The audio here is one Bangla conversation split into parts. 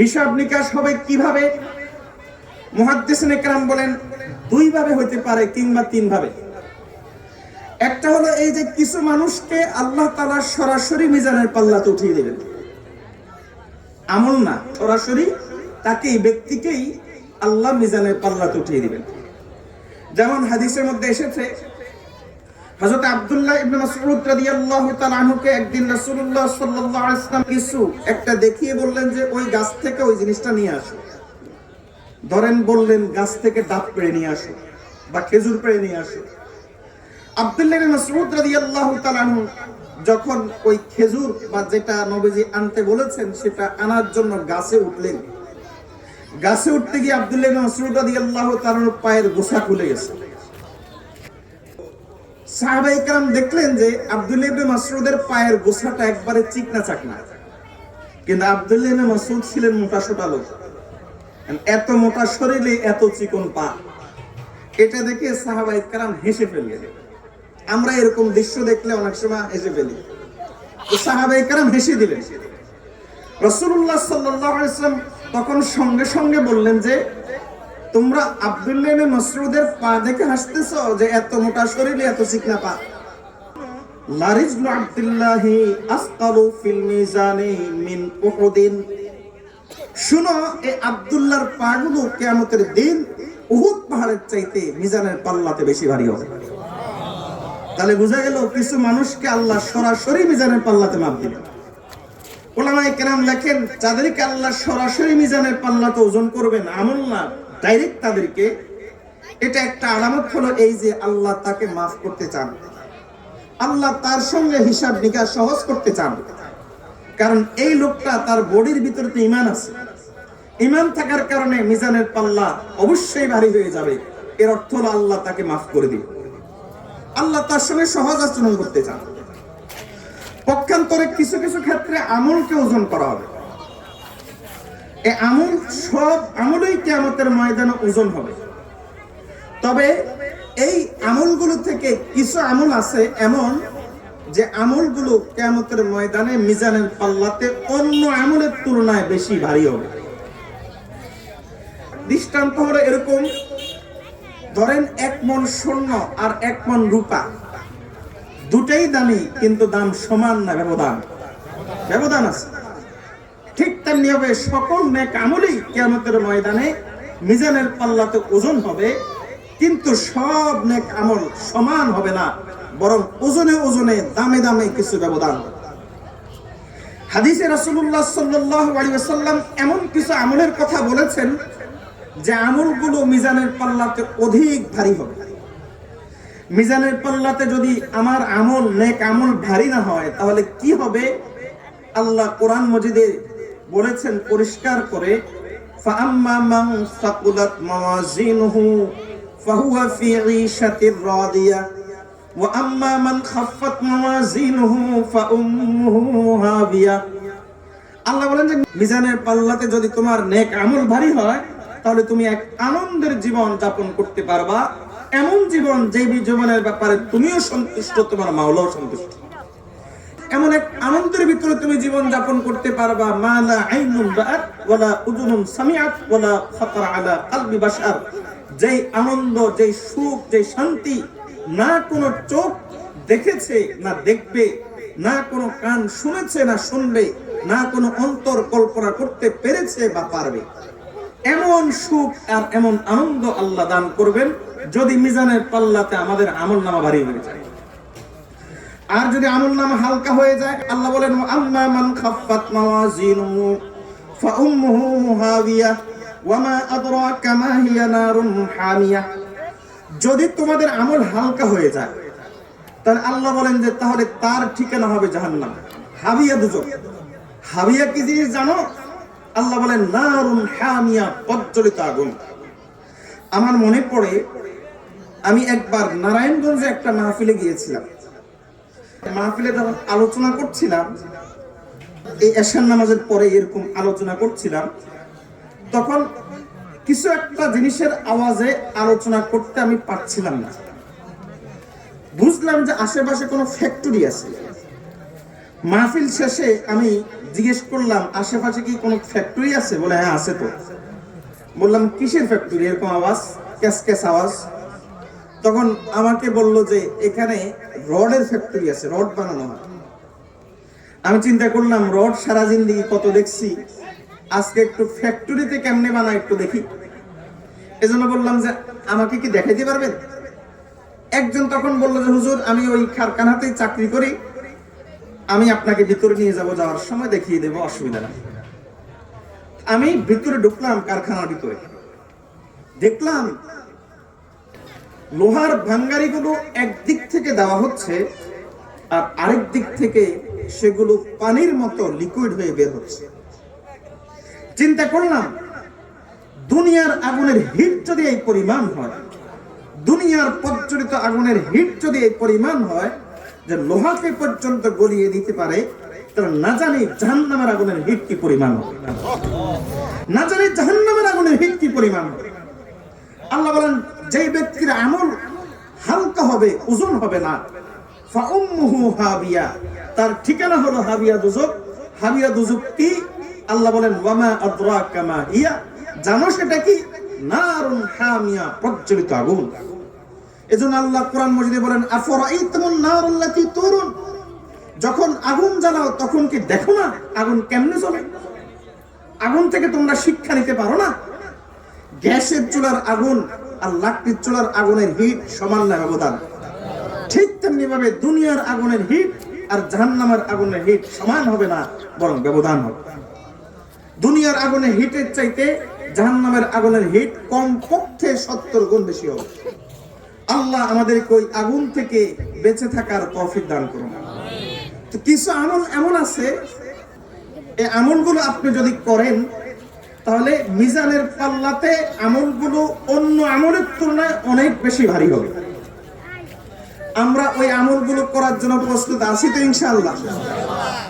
হিসাব নিকাশ হবে কিভাবে? মুহাদ্দিসিনে কেরাম বলেন দুই ভাবে হইতে পারে কিংবা তিন ভাবে। একটা হলো এই যে কিছু মানুষকে আল্লাহ তাআলা সরাসরি মিজানের পাল্লাতে উঠিয়ে দিবেন, আমল না, সরাসরি তাকেই, ব্যক্তিকেই আল্লাহ মিজানের পাল্লাতে উঠিয়ে দিবেন। যেমন হাদিসের মধ্যে এসেছে, হযরত আব্দুল্লাহ ইবনে মাসউদ রাদিয়াল্লাহু তাআলা আনহুকে একদিন রাসূলুল্লাহ সাল্লাল্লাহু আলাইহি ওয়াসাল্লাম কিছু একটা দেখিয়ে বললেন যে ওই গাছ থেকে ওই জিনিসটা নিয়ে আসো। ধরেন বললেন গাছ থেকে ডাব পেড়ে নিয়ে আসো বা খেজুর পেড়ে নিয়ে আসো। আব্দুল্লাহ ইবনে মাসউদ রাদিয়াল্লাহু তাআলা আনহু যখন ওই খেজুর বা যেটা নবীজি আনতে বলেছেন সেটা আনার জন্য গাছে উঠলেন। গাছে উঠতে গিয়ে আব্দুল্লাহ ইবনে মাসউদ রাদিয়াল্লাহু তাআলা আনহুর পায়ের গোছা খুলে গেছে। সাহাবায়ে কেরাম দেখলেন যে আব্দুল্লাহ ইবনে মাসউদের পায়ের গোছাটা একবারে চিকনা চাকনা, কিন্তু আব্দুল্লাহ ইবনে মাসউদ ছিলেন মোটাসোটা লোক, এত মোটা শরীরে এত চিকন পা। এটা দেখে সাহাবায়ে কেরাম হেসে ফেললেন। আমরা এরকম দৃশ্য দেখলে অনেক সময় হেসে ফেলি, তো সাহাবায়ে কেরাম হেসে দিলেন। রাসূলুল্লাহ সাল্লাল্লাহু আলাইহি ওয়াসাল্লাম তখন সঙ্গে সঙ্গে বললেন যে তোমরা আব্দুল্লাহ ইবনে মাসউদের পা দেখে হাসতেছো যে এত মোটা শরীরে এত চিকনা পা। লারিজলু আব্দুল্লাহি আসকালু ফিল মিজানি মিন উহুদিন। শুনো, এই আব্দুল্লাহর পাগুলো কিয়ামতের দিন উহুদ পাহাড়ের চাইতে মিজানের পাল্লাতে বেশি ভারী হবে। তাহলে বোঝা গেল কিছু মানুষকে আল্লাহ সরাসরি মিজানের পাল্লাতে মাপ দিবেন। উলামায়ে কেরাম লেখেন যাদেরকে আল্লাহ সরাসরি মিজানের পাল্লাতে ওজন করবেন, আমল না ডাইরেক্ট তাদেরকে, এটা একটা আলামত হলো এই যে আল্লাহ তাকে মাফ করতে চান, আল্লাহ তার সঙ্গে হিসাব নিকাশ সহজ করতে চান। কারণ এই লোকটা তার বডির ভিতরে তো ঈমান আছে, ঈমান থাকার কারণে মিজানের পাল্লা অবশ্যই ভারী হয়ে যাবে। এর অর্থ হলো আল্লাহ তাকে মাফ করে দিবে, আল্লাহ তার সঙ্গে সহজ আচরণ করতে চান। পক্ষান্তরে কিছু কিছু ক্ষেত্রে আমলকে ওজন করা হবে। এই আমল, সব আমলই কিয়ামতের ময়দানে ওজন হবে। তবে এই আমলগুলো থেকে কিছু আমল আছে এমন যে আমলগুলো কিয়ামতের ময়দানে মিজানের পাল্লাতে অন্য আমলের তুলনায় বেশি ভারী হবে। দৃষ্টান্ত হলো এরকম, ধরেন 1 মণ স্বর্ণ আর 1 মণ রূপা, দুটাই দামি কিন্তু দাম সমান না, ব্যবধান আছে। ঠিক তেমনি হবে সকল নেক আমলই কিয়ামতের ময়দানে মিজানের পাল্লাতে ওজন হবে, কিন্তু সব নেক আমল সমান হবে না, বরং ওজনে ওজনে দামে দামে কিছু ব্যবধান। হাদিসে রাসূলুল্লাহ সাল্লাল্লাহু আলাইহি ওয়াসাল্লাম এমন কিছু আমলের কথা বলেছেন যে আমলগুলো মিজানের পাল্লাতে অধিক ভারী হবে। মিজানের পাল্লাতে যদি আমার আমল, নেক আমল ভারী না হয় তাহলে কি হবে? আল্লাহ কোরআন মাজিদে বলেছেন পরিষ্কার করে, ফাআম্মা মান সাকুলাত মাওয়াজিনুহু ফাহুয়া ফি ঈশাতির রাদিয়া ওয়া আম্মা মান খাফফাত মাওয়াজিনুহু ফাউম্মুহু হাবিয়া। আল্লাহ বলেন যে মিজানের পাল্লাতে যদি তোমার নেক আমল ভারী হয় তাহলে তুমি এক আনন্দের জীবন যাপন করতে পারবা, এমন জীবন যে জীবনের ব্যাপারে তুমিও সন্তুষ্ট, তোমার মাওলাও সন্তুষ্ট। এমন এক আনন্দের ভিতরে তুমি জীবন যাপন করতে পারবা, মা লা আইনুন রাআত ওয়ালা উযুনুন সামিআত ওয়ালা খাতারা আলা কলবি বাশার। যেই আনন্দ, যেই সুখ, যেই শান্তি না কোনো চোখ দেখেছে না দেখবে, না কোনো কান শুনেছে না শুনবে, না কোনো অন্তর কল্পনা করতে পেরেছে বা পারবে, এমন সুখ আর এমন আনন্দ আল্লাহ দান করবেন যদি মিজানের পাল্লাতে আমাদের আমলনামা ভারী হয়ে যায়। আর যদি আমলনামা হালকা হয়ে যায়, আল্লাহ বলেন আম্মা মান খাফফাত মাওয়াজিনুহু ফাউম্মুহু হাবিয়া ওয়া মা আদরাকা মা হিয়া নারুন হামিয়া। যদি তোমাদের আমল হালকা হয়ে যায় তাহলে আল্লাহ বলেন যে তাহলে তার ঠিকানা হবে জাহান্নাম, হাবিয়া, দুজক। হাবিয়া কি জিনিস জানো? আল্লাহ বলেন নারুন হামিয়া, প্রজ্বলিত আগুন। আমার মনে পড়ে আমি একবার নারায়ণগঞ্জে একটা মাহফিলে গিয়েছিলাম। মাহফিলে যখন আলোচনা করছিলাম, এই এশার নামাজের পরে এরকম আলোচনা করছিলাম, তখন কিছু একটা জিনিসের আওয়াজে আলোচনা করতে আমি পারছিলাম না। বুঝলাম যে আশেপাশে কোনো ফ্যাক্টরি আছে। মাহফিল শেষে আমি জিজ্ঞেস করলাম আশেপাশে কি কোনো ফ্যাক্টরি আছে? বলে হ্যাঁ আছে। তো বললাম কিসের ফ্যাক্টরি, এরকম আওয়াজ, ক্যাস ক্যাস আওয়াজ? তখন আমাকে বলল যে এখানে রডের ফ্যাক্টরি আছে, রড বানানো হয়। আমি চিন্তা করলাম রড সারা জিন্দেগি কত দেখছি, আজকে একটু ফ্যাক্টরিতে কেমনে বানায় একটু দেখি। এজন্য বললাম যে আমাকে কি দেখাইতে পারবেন? একজন তখন বলল যে হুজুর আমি ওই কারখানাতেই চাকরি করি, আমি আপনাকে ভিতরে নিয়ে যাব, যাওয়ার সময় দেখিয়ে দেবো, অসুবিধা নেই। আমি ভিতরে ঢুকলাম, কারখানার ভিতরে দেখলাম লোহার ভাঙ্গারিগুলো একদিক থেকে দেওয়া হচ্ছে আর আরেক দিক থেকে সেগুলো পানির মতো লিকুইড হয়ে বের হচ্ছে। চিন্তা করলাম দুনিয়ার আগুনের হিট যদি এই পরিমাণ হয়, দুনিয়ার প্রজ্বলিত আগুনের হিট যদি এই পরিমাণ হয় যে লোহাকে পর্যন্ত গলিয়ে দিতে পারে, তাহলে না জানি জাহান্নামের আগুনের হিট কি পরিমাণ হবে, না জানি জাহান্নামের আগুনের হিট কি পরিমাণ হবে। আল্লাহ বলেন যে ব্যক্তির আমল হালকা হবে, ওজন হবে না, ফাউম্মুহু হাবিয়া, তার ঠিকানা হলো হাবিয়া দুজক। হাবিয়া দুজক কি? আল্লাহ বলেন ওয়ামা আদরাকা মা হিয়া, জানো সেটা কি? নারুন হামিয়া, প্রজ্বলিত আগুন। এজন্য আল্লাহ কোরআন মাজিদে বলেন আফরাইতুমুন নারুল্লাতী তুরুন, যখন আগুন জ্বালাও তখন কি দেখো না আগুন কেমনে জ্বলে? আগুন থেকে তোমরা শিক্ষা নিতে পারো না? গ্যাসের চুলার আগুন আর লাকড়ির চুলার আগুনের হিট সমান না ব্যবধান? ঠিক তেমনি ভাবে দুনিয়ার আগুনের হিট আর জাহান্নামের আগুনের হিট সমান হবে না, বরং ব্যবধান হবে। দুনিয়ার আগুনের হিটের চাইতে জাহান্নামের আগুনের হিট কমপক্ষে 70 গুণ বেশি হবে। আল্লাহ আমাদেরকে ওই আগুন থেকে বেঁচে থাকার তৌফিক দান করুন। তো কিছু আমল এমন আছে, এই আমলগুলো আপনি যদি করেন তাহলে মিজানের পাল্লাতে আমলগুলো অন্য আমলের তুলনায় অনেক বেশি ভারী হবে। আমরা ওই আমলগুলো করার জন্য প্রস্তুত আছি তো ইনশাআল্লাহ?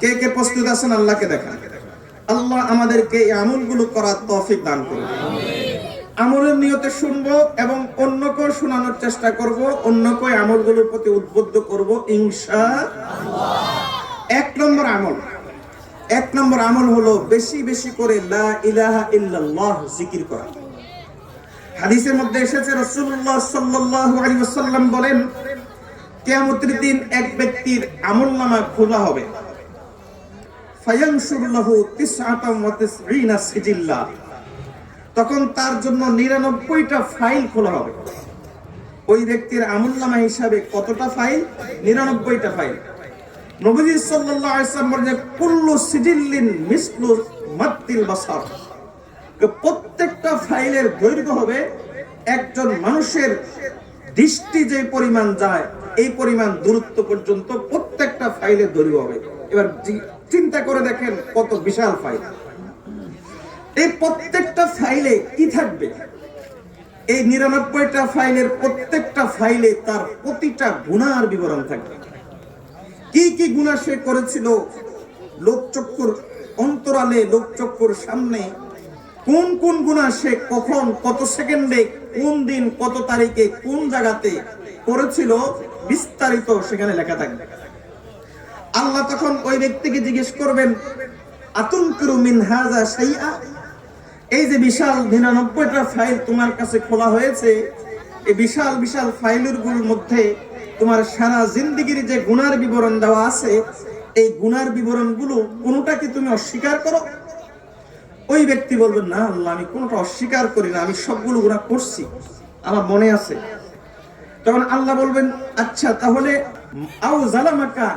কে কে প্রস্তুত আছেন আল্লাহকে দেখান। আল্লাহ আমাদেরকে এই আমলগুলো করার তৌফিক দান করুন। আমলের নিয়তে শুনবো এবং অন্যকেও শোনানোর চেষ্টা করব, অন্যকে আমলগুলোর প্রতি উদ্বুদ্ধ করব ইনশাআল্লাহ। এক নম্বর আমল হলো বেশি বেশি করে লা ইলাহা ইল্লাল্লাহ জিকির করা। হাদিসের মধ্যে এসেছে রাসূলুল্লাহ সাল্লাল্লাহু আলাইহি ওয়াসাল্লাম বলেন কিয়ামতের দিন এক ব্যক্তির আমলনামা খোলা হবে, ফায়ানশুরু লাহু 99 সিজিল্লা, তখন তার জন্য 99টা ফাইল খোলা হবে। ওই ব্যক্তির আমলনামা হিসাবে কতটা ফাইল? 99টা ফাইল। নবী সাল্লাল্লাহু আলাইহি ওয়াসাল্লাম বলেন কুল্লু সিজিল্লিন মিসলু মাত্তিল বাসার, প্রত্যেকটা ফাইলের দৈর্ঘ্য হবে একজন মানুষের দৃষ্টি যে পরিমাণ যায় এই পরিমাণ দূরত্ব পর্যন্ত প্রত্যেকটা ফাইলের দৈর্ঘ্য হবে। এবার চিন্তা করে দেখেন কত বিশাল ফাইল। এই প্রত্যেকটা ফাইলে কি থাকবে? এই 99টা ফাইলের প্রত্যেকটা ফাইলে তার প্রতিটা গুনার বিবরণ থাকবে। কি কি গুনাহ সে করেছিল, লোকচক্ষুর অন্তরালে, লোকচক্ষুর সামনে কোন কোন গুনাহ সে কখন, কত সেকেন্ডে, কোন দিন, কত তারিখে, কোন জায়গাতে করেছিল, বিস্তারিত সেখানে লেখা থাকবে। আল্লাহ তখন ওই ব্যক্তিকে জিজ্ঞেস করবেন আতুনকিরু মিন হাযা শাইআ, এই যে বিশাল 99টা ফাইল তোমার কাছে খোলা হয়েছে, এই বিশাল বিশাল ফাইলগুলোর মধ্যে তোমার সারা জিন্দেগির যে গুনার বিবরণ দেওয়া আছে, এই গুনার বিবরণগুলো কোনটা কি তুমি অস্বীকার করো? ওই ব্যক্তি বলবেন না আল্লাহ, আমি কোনটা অস্বীকার করি না, আমি সবগুলো গুনাহ করছি, আমার মনে আছে। তখন আল্লাহ বলবেন আচ্ছা তাহলে আও জালামাকা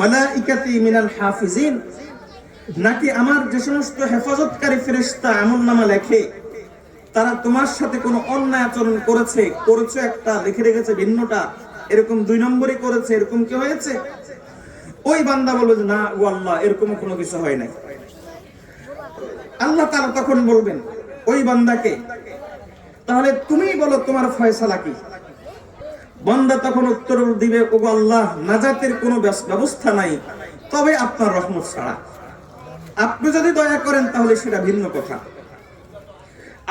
মালাইকাতি মিনাল হাফিজিন, নাকি আমার যে সমস্ত হেফাজতকারী ফেরেশতা আমলনামা লেখে তারা তোমার সাথে কোনো অন্যায় আচরণ করেছে একটা, লিখে রেখেছে ভিন্নটা, এরকম 2 নম্বরই করেছে, এরকম কি হয়েছে? ওই বান্দা বলবে যে না ও আল্লাহ, এরকম কোনো কিছু হয় নাই। আল্লাহ তাআলা তখন বলবেন ওই বান্দাকে তাহলে তুমি বলো তোমার ফয়সালা কি? বান্দা তখন উত্তর দিবে ও আল্লাহ, নাজাতের কোনো ব্যবস্থা নাই তবে আপনার রহমত ছাড়া, আপনি যদি দয়া করেন তাহলে সেটা ভিন্ন কথা।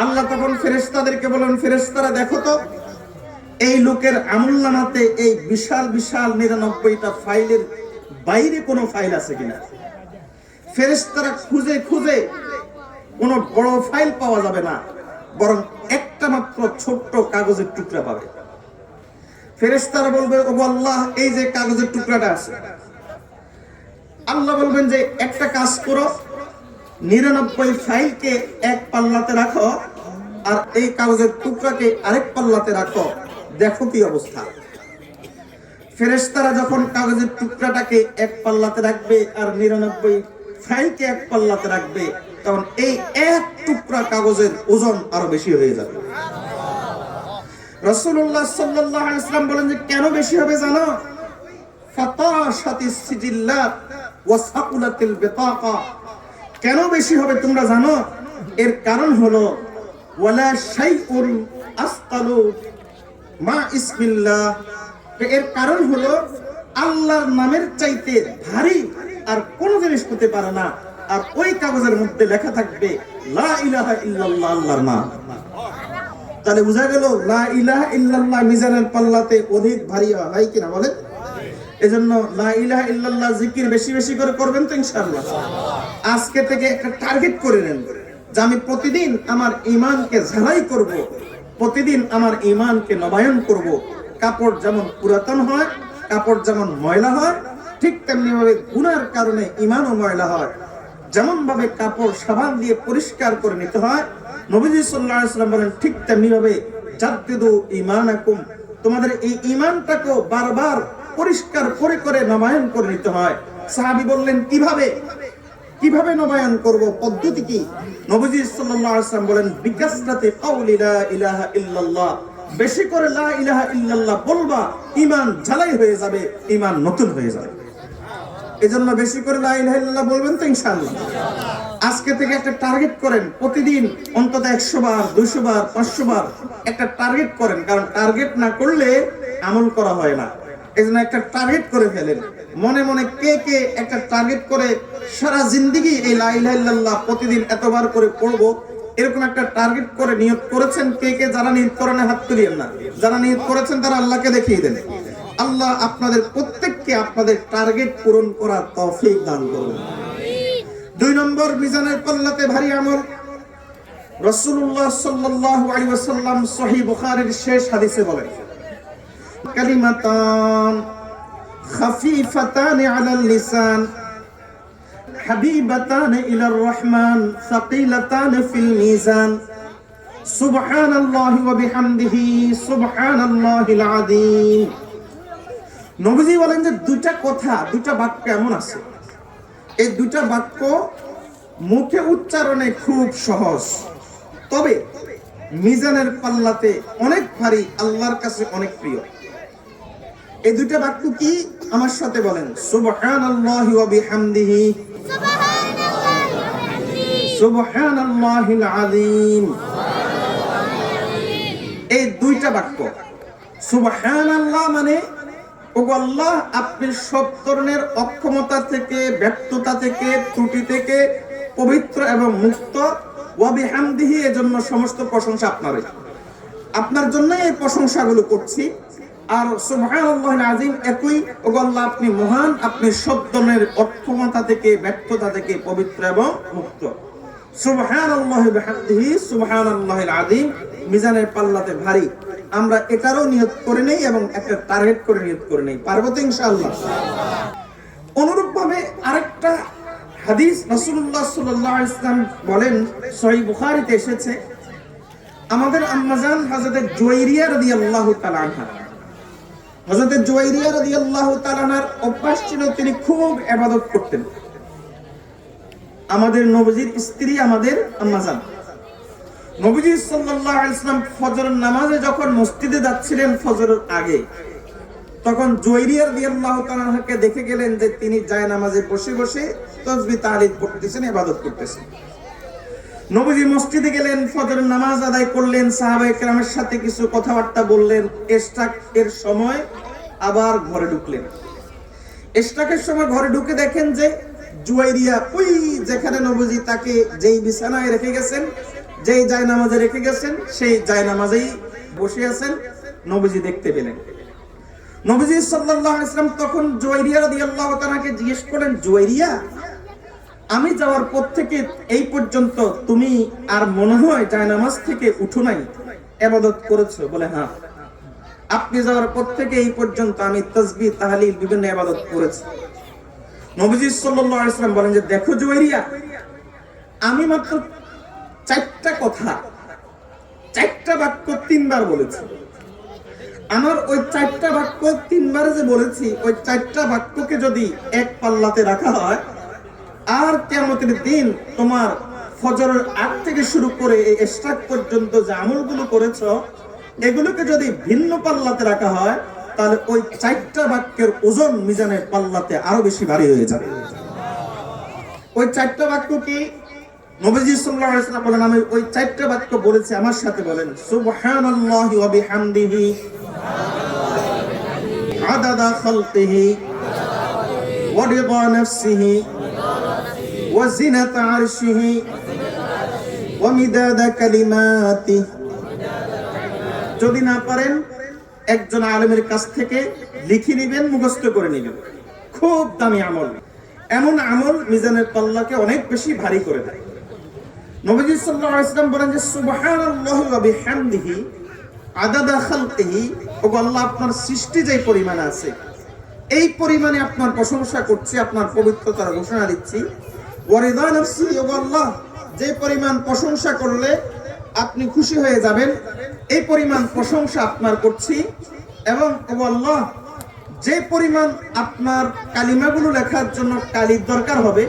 আল্লাহ তখন ফেরেশতাদেরকে বলেন ফেরেশতারা দেখো তো এই লোকের আমলনামাতে এই বিশাল বিশাল 99টা ফাইলের বাইরে কোনো ফাইল আছে কিনা। ফেরেশতারা খুঁজে খুঁজে কোনো বড় ফাইল পাওয়া যাবে না, বরং একটা মাত্র ছোট্ট কাগজের টুকরা পাবে। ফেরেশতারা বলবে, ওগো আল্লাহ, এই যে কাগজের টুকরাটা আছে। আল্লাহ বলবেন যে একটা কাজ করো, 99 ফাইলকে এক পাল্লাতে রাখো আর এই কাগজের টুকরাকে আরেক পাল্লাতে রাখো, দেখো কি অবস্থা। ফেরেশতারা যখন কাগজের টুকরাটাকে এক পাল্লাতে রাখবে আর 99 ফাইলকে এক পাল্লাতে রাখবে, তখন এই এক টুকরা কাগজের ওজন আরো বেশি হয়ে যাবে। রাসূলুল্লাহ সাল্লাল্লাহু আলাইহি ওয়াসাল্লাম বলেন যে কেন বেশি হবে জানো? ফাতাশাতিস সিজিল্লাত ওয়া সাকুলাতিল বিতাকা। কেন বেশি হবে তোমরা জানো? এর কারণ হলো ওয়ালা শাইউন আসকালু মা ইসমিল্লাহ। এর কারণ হলো আল্লাহর নামের চাইতে ভারী আর কোন জিনিস হতে পারে না। আর ওই কাগজের মধ্যে লেখা থাকবে লা ইলাহা ইল্লাল্লাহ, আল্লাহর নাম। তাহলে বোঝা গেল লা ইলাহা ইল্লাল্লাহ মিজানের পাল্লাতে অধিক ভারী হয় কিনা বলেন? এজন্য লা ইলাহা ইল্লাল্লাহ জিকির বেশি বেশি করে করবেন তো ইনশাআল্লাহ। আজকে থেকে একটা টার্গেট করে নেন যে আমি প্রতিদিন আমার ঈমানকে ঝালাই করব, প্রতিদিন আমার ঈমানকে নবায়ন করব। কাপড় যেমন পুরাতন হয়, কাপড় যেমন ময়লা হয়, ঠিক তেমনি ভাবে গুনার কারণে ঈমানও ময়লা হয়। যেমন ভাবে কাপড় সাবান দিয়ে পরিষ্কার করে নিতে হয়, নবীজি সাল্লাল্লাহু আলাইহি ওয়াসাল্লাম বলেন ঠিক তেমনি ভাবে জাদ্দিদু ঈমানাকুম, তোমাদের এই ঈমানটাকে বারবার পরিষ্কার করে করে নবায়ন করে নিতে হয়। সাহাবী বললেন কিভাবে কিভাবে নবায়ন করব, পদ্ধতি কি? নবীজি সাল্লাল্লাহু আলাইহি ওয়াসাল্লাম বলেন বিকাসরাতে কাউলি লা ইলাহা ইল্লাল্লাহ, বেশি করে লা ইলাহা ইল্লাল্লাহ বলবা, ঈমান ঝালাই হয়ে যাবে, ঈমান নতুন হয়ে যাবে। এজন্য বেশি করে লা ইলাহা ইল্লাল্লাহ বলবেন তো ইনশাআল্লাহ। আজকে থেকে একটা টার্গেট করেন, প্রতিদিন অন্তত 100 বার, 200 বার, 500 বার একটা টার্গেট করেন, কারণ টার্গেট না করলে আমল করা হয় না। এজন্য একটা টার্গেট করে ফেলেন। মনে মনে কে কে একটা টার্গেট করে সারা জিন্দেগি এই লা ইলাহা ইল্লাল্লাহ প্রতিদিন এতবার করে পড়বো, এরকম একটা টার্গেট করে নিয়ত করেছেন? কে কে? যারা নিয়ত করেন হাত তুলিয়েন না, যারা নিয়ত করেছেন তারা আল্লাহকে দেখিয়ে দেন। আল্লাহ আপনাদের প্রত্যেককে আপনাদের টার্গেট পূরণ করার তৌফিক দান করুন। 2 নম্বর, মিজানের পাল্লাতে ভারী আমল। রাসূলুল্লাহ সাল্লাল্লাহু আলাইহি ওয়াসাল্লাম সহিহ বুখারীর শেষ হাদিসে বলেন, কালিমাতান খাফিফাতান আলাল লিসান হাবিবাতান ইলার রহমান সাকিলাতান ফিল মিজান সুবহানাল্লাহি ওয়া বিহামদিহি সুবহানাল্লাহিল আযীম। নবীজি বলেন যে দুইটা কথা, দুইটা বাক্য এমন আছে, এই দুইটা বাক্য মুখে উচ্চারণে খুব সহজ, তবে মিজানের পাল্লাতে অনেক ভারী, আল্লাহর কাছে অনেক প্রিয়। এই দুইটা বাক্য কি? আমার সাথে বলেন, সুবহানাল্লাহি ওয়া বিহামদিহি সুবহানাল্লাহিল আযীম। এই দুইটা বাক্য, সুবহানাল্লাহ মানে ওগো আল্লাহ, আপনি সব ধরনের অক্ষমতা থেকে, ব্যর্থতা থেকে, ত্রুটি থেকে পবিত্র এবং মুক্ত। ওয়া বিহামদিহি, এজন্য সমস্ত প্রশংসা আপনারই, আপনার জন্য এই প্রশংসাগুলো করছি। আর সুবহানাল্লাহিল আযীম একই, ওগো আল্লাহ আপনি মহান, আপনি সব ধরনের অক্ষমতা থেকে, ব্যর্থতা থেকে পবিত্র এবং মুক্ত। সুবহানাল্লাহি বিহামদিহি সুবহানাল্লাহিল আযীম মিজানের পাল্লাতে ভারী। আমরা এটারও নিয়ত করে নেই এবং একটা টার্গেট করে নিয়ত করে নেই, পারবো তো ইনশাআল্লাহ। অনুরূপ ভাবে আরেকটা হাদিস রাসূলুল্লাহ সাল্লাল্লাহু আলাইহি ওয়াসাল্লাম বলেন, সহিহ বুখারীতে এসেছে, আমাদের আম্মাজান হযরত জুয়াইরিয়া রাদিয়াল্লাহু তাআলা আনহা, হযরত জুয়াইরিয়া রাদিয়াল্লাহু তাআলা আনহার অভ্যাস ছিল তিনি খুব ইবাদত করতেন। আমাদের নবীজির স্ত্রী আমাদের আম্মাজান। নবীজি সাল্লাল্লাহু আলাইহি ওয়াসাল্লাম ফজরের নামাজে যখন মসজিদে যাচ্ছিলেন ফজরের আগে, তখন জুয়াইরিয়া রাদিয়াল্লাহু তাআলা আনহাকে দেখে গেলেন যে তিনি জায়নামাজে বসে বসে তাসবিহ তাহলিল পড়তেছেন, ইবাদত করতেছেন। নবীজি মসজিদে গেলেন, ফজরের নামাজ আদায় করলেন, সাহাবায়ে কেরামের সাথে কিছু কথাবার্তা বললেন, ইশরাকের সময় আবার ঘরে ঢুকলেন। ইশরাকের সময় ঘরে ঢুকে দেখেন যে জুয়াইরিয়া ওই যেখানে নবীজি তাকে যেই বিছানায় রেখে গেছেন, যেই জায়নামাজে রেখে গেছেন, সেই জায়নামাজেই বসে আছেন। নবীজি দেখতে পেলেন। নবীজি সাল্লাল্লাহু আলাইহি ওয়াসাল্লাম তখন জুয়াইরিয়া রাদিয়াল্লাহু তাআলাকে জিজ্ঞেস করেন, জুয়াইরিয়া, আমি যাওয়ার পর থেকে এই পর্যন্ত তুমি আর মনে হয় জায়নামাজ থেকে উঠো নাই, ইবাদত করেছো? বলে হ্যাঁ। আপনি যাওয়ার পর থেকে এই পর্যন্ত আমি তাসবিহ তাহলিল বিভিন্ন ইবাদত করেছি। নবীজি সাল্লাল্লাহু আলাইহি ওয়াসাল্লাম বলেন যে দেখো জুয়াইরিয়া, আমি মাত্র 4টা কথা, 4টা বাক্য 3বার বলেছি। আমার ওই 4টা বাক্য 3বার যে বলেছি, ওই 4টা বাক্যকে যদি এক পাল্লাতে রাখা হয়, আর কিয়ামতের দিন তোমার ফজরের আগ থেকে শুরু করে এই ইশরাক পর্যন্ত যে আমলগুলো করেছো, এগুলোকে যদি ভিন্ন পাল্লাতে রাখা হয়, তাহলে ওই 4টা বাক্যের ওজন মিজানের পাল্লাতে আরো বেশি ভারী হয়ে যাবে। ওই 4টা বাক্য কি? নবীজি সাল্লাল্লাহু আলাইহি ওয়াসাল্লাম বলেন, আমি ওই 4টা বাক্য বলেছি, আমার সাথে বলেন, সুবহানাল্লাহি ওয়া বিহামদিহি আদাদা খালকিহি ওয়া রিদা নাফসিহি ওয়া জিনাতা আরশিহি ওয়া মিদাদা কালিমাতিহি। যদি না পারেন একজন আলেমের কাছ থেকে লিখে নেবেন, মুখস্থ করে নেবেন। খুব দামি আমল, এমন আমল মিজানের পাল্লাকে অনেক বেশি ভারী করে দেয়। নবীজি সাল্লাল্লাহু আলাইহি ওয়াসাল্লাম বলেন যে সুবহানাল্লাহি ওয়া বিহামদিহি আদাদা খালকিহি, ও আল্লাহ আপনার সৃষ্টি যে পরিমাণে আছে এই পরিমাণে আপনার প্রশংসা করছি, আপনার পবিত্রতার ঘোষণা দিচ্ছি। ওয়া রিদা নাফসিহি, ও আল্লাহ যে পরিমাণ প্রশংসা করলে আপনি খুশি হয়ে যাবেন এই পরিমাণ প্রশংসা আপনার করছি। এবং ও আল্লাহ যে পরিমাণ আপনার কালিমাগুলো লেখার জন্য কালির দরকার হবে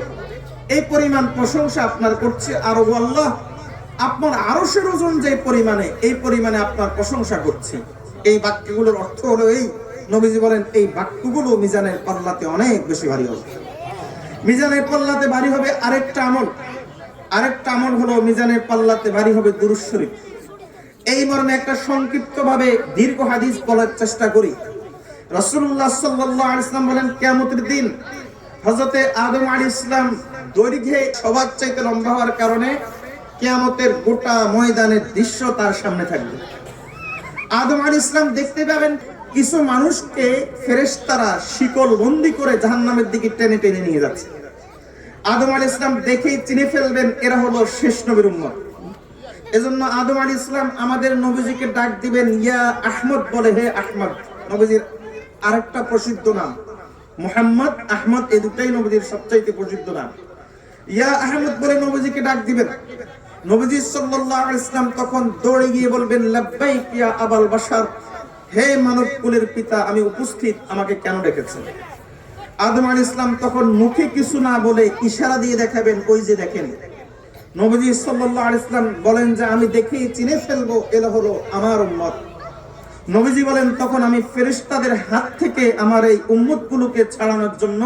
এই পরিমাণ প্রশংসা আপনার করছি। আর ও আল্লাহ আপনার আরশের ওজন যে পরিমাণে, এই পরিমাণে আপনার প্রশংসা করছি। এই বাক্যগুলোর অর্থ হলো এই, নবীজি বলেন এই বাক্যগুলো মিজানের পাল্লাতে অনেক বেশি ভারী হবে। মিজানের পাল্লাতে ভারী হবে আরেকটা আমল হলো মিজানের পাল্লাতে ভারী হবে দুরূদ শরীফ। এই মর্মে একটা সংক্ষিপ্ত ভাবে দীর্ঘ হাদিস বলার চেষ্টা করি। রাসূলুল্লাহ সাল্লাল্লাহু আলাইহি ওয়াসাল্লাম বলেন, কিয়ামতের দিন হযরতে আদম আলাইহিস সালাম দৈর্ঘ্যে সবার চাইতে লম্বা হওয়ার কারণে কিয়ামতের গোটা ময়দানের দৃশ্য তার সামনে থাকবে। আদম আলাইহিস সালাম দেখতে পাবেন কিছু মানুষকে ফেরেশতারা শিকল বন্দী করে জাহান্নামের দিকে টেনে টেনে নিয়ে যাচ্ছে। আদম আলাইহিস সালাম দেখেই চিনে ফেলবেন এরা হলো শেষ নবীর উম্মত। এজন্য আদম আলাইহিস সালাম আমাদের নবীজিকে ডাক দিবেন ইয়া আহমদ বলে, হে আহমদ। নবীজির আরেকটা প্রসিদ্ধ নাম মুহাম্মদ, আহমদ, এই দুটাই নবীজির সবচাইতে প্রসিদ্ধ নাম। ইয়া আহমদ বলে নবীজিকে ডাক দিবেন। নবীজি সাল্লাল্লাহু আলাইহি ওয়াসাল্লাম তখন দৌড়ে গিয়ে বলবেন, লাব্বাইক ইয়া আবাল বাশার, হে মানব কুলের পিতা, আমি উপস্থিত, আমাকে কেন ডেকেছেন? আদম আলাইহিস সালাম তখন মুখে কিছু না বলে ইশারা দিয়ে দেখাবেন, ওই যে দেখেন। নবীজি সাল্লাল্লাহু আলাইহি ওয়াসাল্লাম বলেন যে আমি দেখেই চিনে ফেলবো এরা হলো আমার উম্মত। নবীজি বলেন তখন আমি ফেরেশতাদের হাত থেকে আমার এই উম্মতগুলোকে ছাড়ানোর জন্য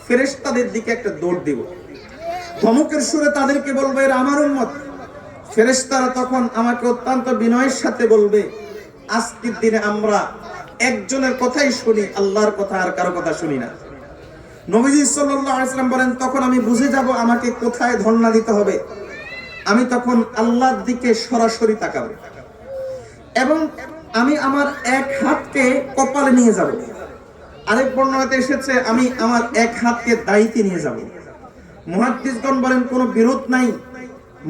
ফেরেশতাদের দিকে একটা দৌড় দিব, ধমকের সুরে তাদেরকে বলবো এরা আমার উম্মত। ফেরেশতারা তখন আমাকে অত্যন্ত বিনয়ের সাথে বলবে, আজকের দিনে আমরা একজনের কথাই শুনি, আল্লাহর কথা আর কারো কথা শুনি না। নবীজি সাল্লাল্লাহু আলাইহি ওয়াসাল্লাম বলেন তখন আমি বুঝে যাব আমাকে কোথায় ধর্ণা দিতে হবে। আমি তখন আল্লাহর দিকে সরাসরি তাকাবো এবং আমি আমার এক হাতকে কপালে নিয়ে যাব। আরেক বর্ণনাতে এসেছে আমি আমার এক হাতকে দাড়িতে নিয়ে যাব। মুহাদ্দিসগণ বলেন কোনো বিরোধ নাই।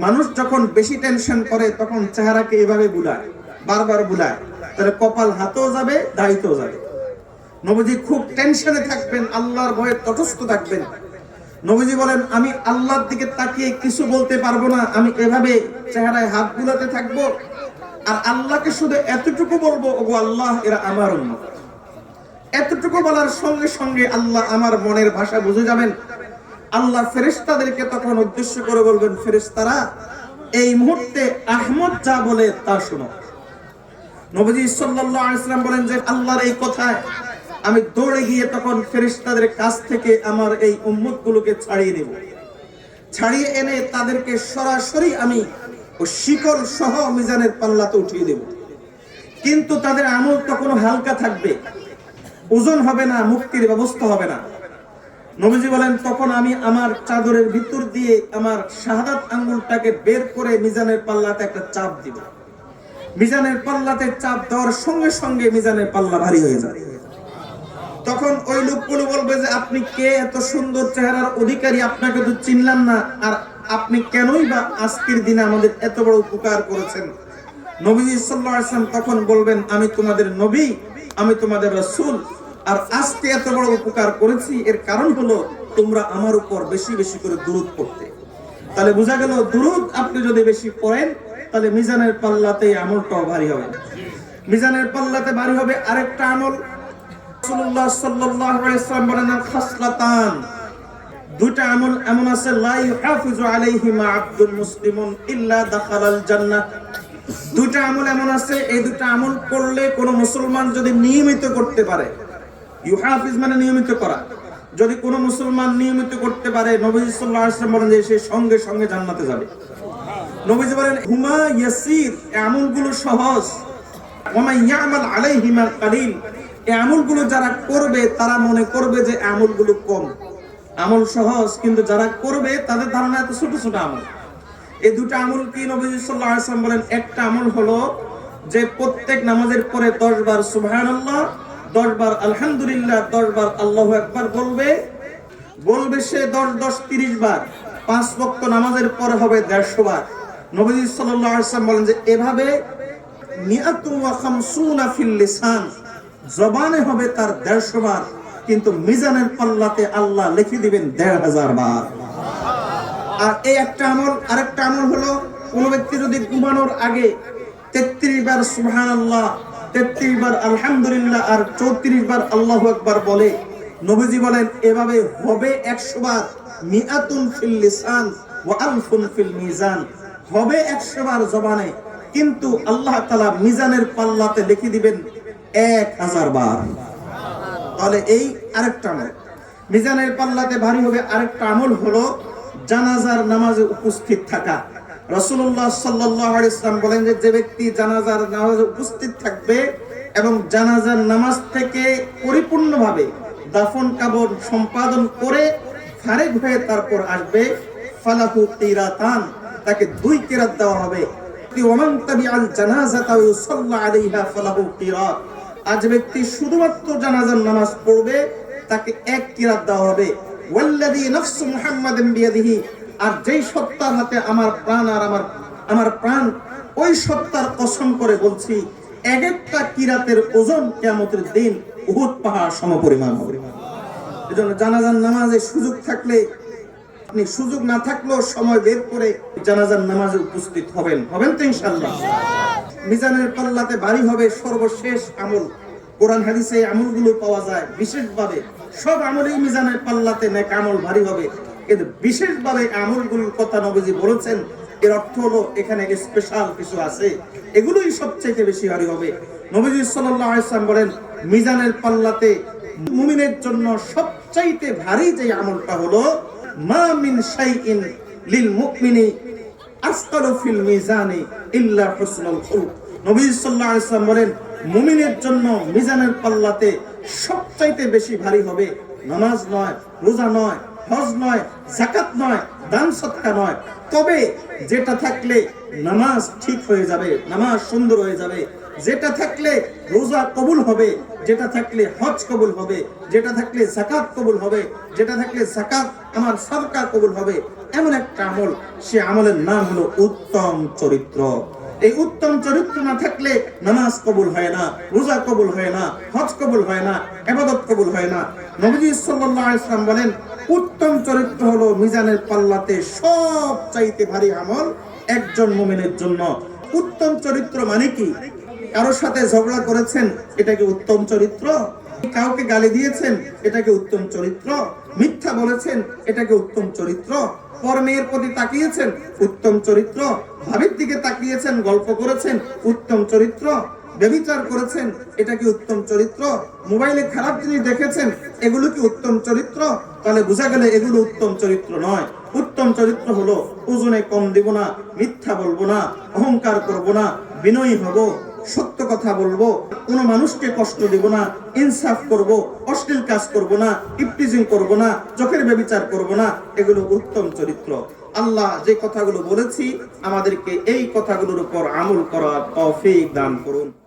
মানুষ যখন বেশি টেনশন করে তখন চেহারাকে এভাবে বুলায়, বারবার বুলায়, তাহলে কপাল হাতেও যাবে, দাড়িতেও যাবে। নবীজি খুব টেনশনে থাকবেন, আল্লাহর ভয়ে তটস্থ থাকবেন। নবীজি বলেন আমি আল্লাহর দিকে তাকিয়ে কিছু বলতে পারবো না, আমি এভাবে চেহারায় হাত বুলাতে থাকবো আর আল্লাহকে শুধু এতটুকু বলবো, ওগো আল্লাহ এরা আমার উম্মত। এতটুকু বলার সঙ্গে সঙ্গে আল্লাহ আমার মনের ভাষা বুঝে যাবেন। আল্লাহ ফেরেশতাদেরকে তখন উদ্দেশ্য করে বলবেন, ফেরেশতারা এই মুহূর্তে আহমদ যা বলে তা শোনো। নবীজি সাল্লাল্লাহু আলাইহি ওয়াসাল্লাম বলেন যে আল্লাহর এই কথায় আমি দৌড়ে গিয়ে তখন ফেরেশতাদের কাছ থেকে আমার এই উম্মতগুলোকে ছাড়িয়ে দেব। ছাড়িয়ে এনে তাদেরকে সরাসরি আমি ও শিকল সহ মিজানের পাল্লাতে উঠিয়ে দেব। কিন্তু তাদের আমল তখন হালকা থাকবে, ওজন হবে না, মুক্তির ব্যবস্থা হবে না। নবীজি বলেন তখন আমি আমার চাদরের ভিতর দিয়ে আমার শাহাদাত আঙ্গুলটাকে বের করে মিজানের পাল্লাতে একটা চাপ দিব। মিজানের পাল্লাতে চাপ দেওয়ার সঙ্গে সঙ্গে মিজানের পাল্লা ভারী হয়ে যাবে। তখন ওই লোকগুলো বলবে যে আপনি কে, এত সুন্দর চেহারার অধিকারী, আপনাকে তো চিনলাম না, আর আপনি কেনই বা আজকের দিনে আমাদের এত বড় উপকার করেছেন। নবীজি সাল্লাল্লাহু আলাইহি ওয়াসাল্লাম তখন বলবেন, আমি তোমাদের নবী, আমি তোমাদের রাসূল, আর আজকে এত বড় উপকার করেছি এর কারণ হলো তোমরা আমার উপর বেশি বেশি করে দুরূদ পড়তে। তাহলে বোঝা গেল দুরূদ আপনি যদি বেশি পড়েন তাহলে মিজানের পাল্লাতে আমলটাও ভারী হবে। মিজানের পাল্লাতে ভারী হবে আরেকটা আমল। রাসূলুল্লাহ সাল্লাল্লাহু আলাইহি ওয়াসাল্লাম বলেন, খাসলাতান, দুইটা আমল এমন আছে, লা ইউহাফিজু আলাইহিমা আবদুল মুসলিমুন ইল্লা দাখালাল জান্নাহ। দুইটা আমল এমন আছে, এই দুইটা আমল করলে কোন মুসলমান যদি নিয়মিত করতে পারে, ইউহাফিজ মানে নিয়মিত করা, যদি কোন মুসলমান নিয়মিত করতে পারে, নবী সাল্লাল্লাহু আলাইহি ওয়াসাল্লাম বলেন যে সে সঙ্গে সঙ্গে জান্নাতে যাবে। নবীজি বলেন, হুমা ইয়াসির, এই আমলগুলো সহজ, ওয়া মান ইয়ামাল আলাইহিমা কালিল, এই আমলগুলো যারা করবে তারা মনে করবে যে আমলগুলো কম। আমল সহজ, কিন্তু যারা করবে তাদের ধারণা এত ছোট ছোট আমল। এই দুটো আমল কি? নবী সাল্লাল্লাহু আলাইহি ওয়াসাল্লাম বলেন, একটা আমল হলো যে প্রত্যেক নামাজের পরে 10 বার সুবহানাল্লাহ, 10 বার আলহামদুলিল্লাহ, 10 বার আল্লাহু আকবার বলবে সে 10 10 30 বার। 5 ওয়াক্ত নামাজের পরে হবে 150 বার। নবী সাল্লাল্লাহু আলাইহি ওয়াসাল্লাম বলেন যে এভাবে 150 ফিল লিসান, জবানে হবে তার 150 বার, কিন্তু মিজানের পাল্লাতে আল্লাহ লিখে দিবেন 1500 বার। আর এই একটা আমল। আরেকটা আমল হলো, কোন ব্যক্তি যদি ঘুমানোর আগে 33 বার সুবহানাল্লাহ, 33 বার আলহামদুলিল্লাহ আর 34 বার আল্লাহু আকবার বলে, নবীজি বলেন এভাবে হবে 100 বার, মিআতুন ফিল লিসান ওয়া আলফুন ফিল মিজান, হবে 100 বার জবানে, কিন্তু আল্লাহ তাআলা মিজানের পাল্লাতে লিখে দিবেন 1000 বার। তাহলে এই আরেকটা আমল। মিজানের পাল্লাতে ভারী হবে আরেকটা আমল হলো জানাজার নামাজে উপস্থিত থাকা। রাসূলুল্লাহ সাল্লাল্লাহু আলাইহি ওয়াসাল্লাম বলেন যে ব্যক্তি জানাজার নামাজে উপস্থিত থাকবে এবং জানাজার নামাজ থেকে পরিপূর্ণভাবে দাফন কাফন সম্পাদন করে ফারিগ হয়ে তারপর আসবে, ফালাহু কিরাতান, তাকে 2 কিরাত দেওয়া হবে। ওয়ামান তাবিআল জানাজাতা ওয়া ইউসাল্লা আলাইহা ফালাহু কিরাত, আজ ব্যক্তি শুধুমাত্র জানাজার নামাজ পড়বে তাকে 1 কিরাত দেওয়া হবে। ওয়াল্লাযী নাফসু মুহাম্মাদিন বিয়াদিহি, আর যেই সত্তার হাতে আমার প্রাণ আর আমার প্রাণ, ওই সত্তার কসম করে বলছি, এক একটা কিরাতের ওজন কিয়ামতের দিন উহুদ পাহাড় সমপরিমাণ হবে। এজন্য জানাজার নামাজে সুযোগ থাকলে, আপনি সুযোগ না থাকলেও সময় বের করে জানাজার নামাজে উপস্থিত হবেন তো ইনশাআল্লাহ। মিজানের পাল্লাতে ভারী হবে সর্বশেষ আমল। কোরআন হাদিসে এই আমলগুলো পাওয়া যায় বিশেষভাবে। সব আমলেই মিজানের পাল্লাতে নেক আমল ভারী হবে, কিন্তু বিশেষভাবে আমলগুলোর কথা নবীজি বলেছেন, এর অর্থ হলো এখানে স্পেশাল কিছু আছে, এগুলোই সবচেয়ে বেশি ভারী হবে। নবীজি সাল্লাল্লাহু আলাইহি ওয়াসাল্লাম বলেন, মিজানের পাল্লাতে মুমিনের জন্য সবচাইতে ভারী যে আমলটা হলো, মা মিন শাইইন লিল মুমিনি আসকালু ফিল মিজানি ইল্লা হুসনুল খুলুক। নবী সাল্লাল্লাহু আলাইহি ওয়াসাল্লাম বলেন, মুমিনের জন্য মিজানের পাল্লাতে সবচাইতে বেশি ভারী হবে নামাজ নয়, রোজা নয়, হজ নয়, যাকাত নয়, দান সদকা নয়, তবে যেটা থাকলে নামাজ ঠিক হয়ে যাবে, নামাজ সুন্দর হয়ে যাবে, যেটা থাকলে রোজা কবুল হবে, যেটা থাকলে হজ কবুল হবে, যেটা থাকলে যাকাত কবুল হবে, যেটা থাকলে যাকাত আমার সদকা কবুল হবে, এমন একটা আমল, সে আমলের নাম হলো উত্তম চরিত্র। এই উত্তম চরিত্র না থাকলে নামাজ কবুল হয় না, রোজা কবুল হয় না, হজ কবুল হয় না, ইবাদত কবুল হয় না। নবী সাল্লাল্লাহু আলাইহি ওয়াসাল্লাম বলেন, উত্তম চরিত্র হলো মিজানের পাল্লাতে সবচাইতে ভারী আমল একজন মুমিনের জন্য। উত্তম চরিত্র মানে কি? কারোর সাথে ঝগড়া করেছেন, এটা কি উত্তম চরিত্র? কাউকে গালি দিয়েছেন, এটা কি উত্তম চরিত্র? মিথ্যা বলেছেন, এটা কি উত্তম চরিত্র? পর মেয়ের প্রতি তাকিয়েছেন, উত্তম চরিত্র? ভাবির দিকে তাকিয়েছেন, গল্প করেছেন, উত্তম চরিত্র? ব্যভিচার করেছেন, এটা কি উত্তম চরিত্র? মোবাইলে খারাপ জিনিস দেখেছেন, এগুলো কি উত্তম চরিত্র? তাহলে বোঝা গেল এগুলো উত্তম চরিত্র নয়। উত্তম চরিত্র হলো ওজনে কম দিব না, মিথ্যা বলবো না, অহংকার করব না, বিনয়ী হব, সত্য কথা বলবো, কোনো মানুষকে কষ্ট দিব না, ইনসাফ করব, অশ্লীল কাজ করব না, ইফটিজিং করব না, চোখের ব্যভিচার করব না, এগুলো উত্তম চরিত্র। আল্লাহ যে কথাগুলো বলেছি আমাদেরকে এই কথাগুলোর উপর আমল করার তৌফিক দান করুন।